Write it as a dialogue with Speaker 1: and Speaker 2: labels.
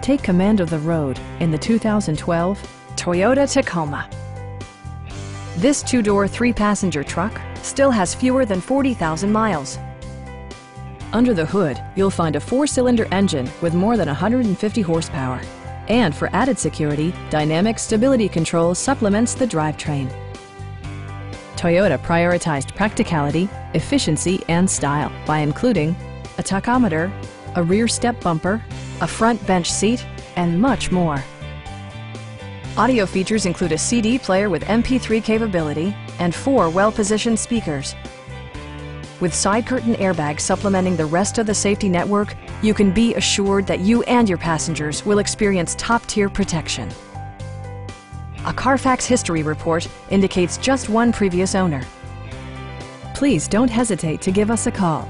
Speaker 1: Take command of the road in the 2012 Toyota Tacoma. This two-door, three-passenger truck still has fewer than 40,000 miles. Under the hood, you'll find a four-cylinder engine with more than 150 horsepower. And for added security, dynamic stability control supplements the drivetrain. Toyota prioritized practicality, efficiency, and style by including a tachometer, a rear step bumper, a front bench seat, and much more. Audio features include a CD player with MP3 capability and 4 well-positioned speakers. With side curtain airbags supplementing the rest of the safety network, you can be assured that you and your passengers will experience top-tier protection. A Carfax history report indicates just one previous owner. Please don't hesitate to give us a call.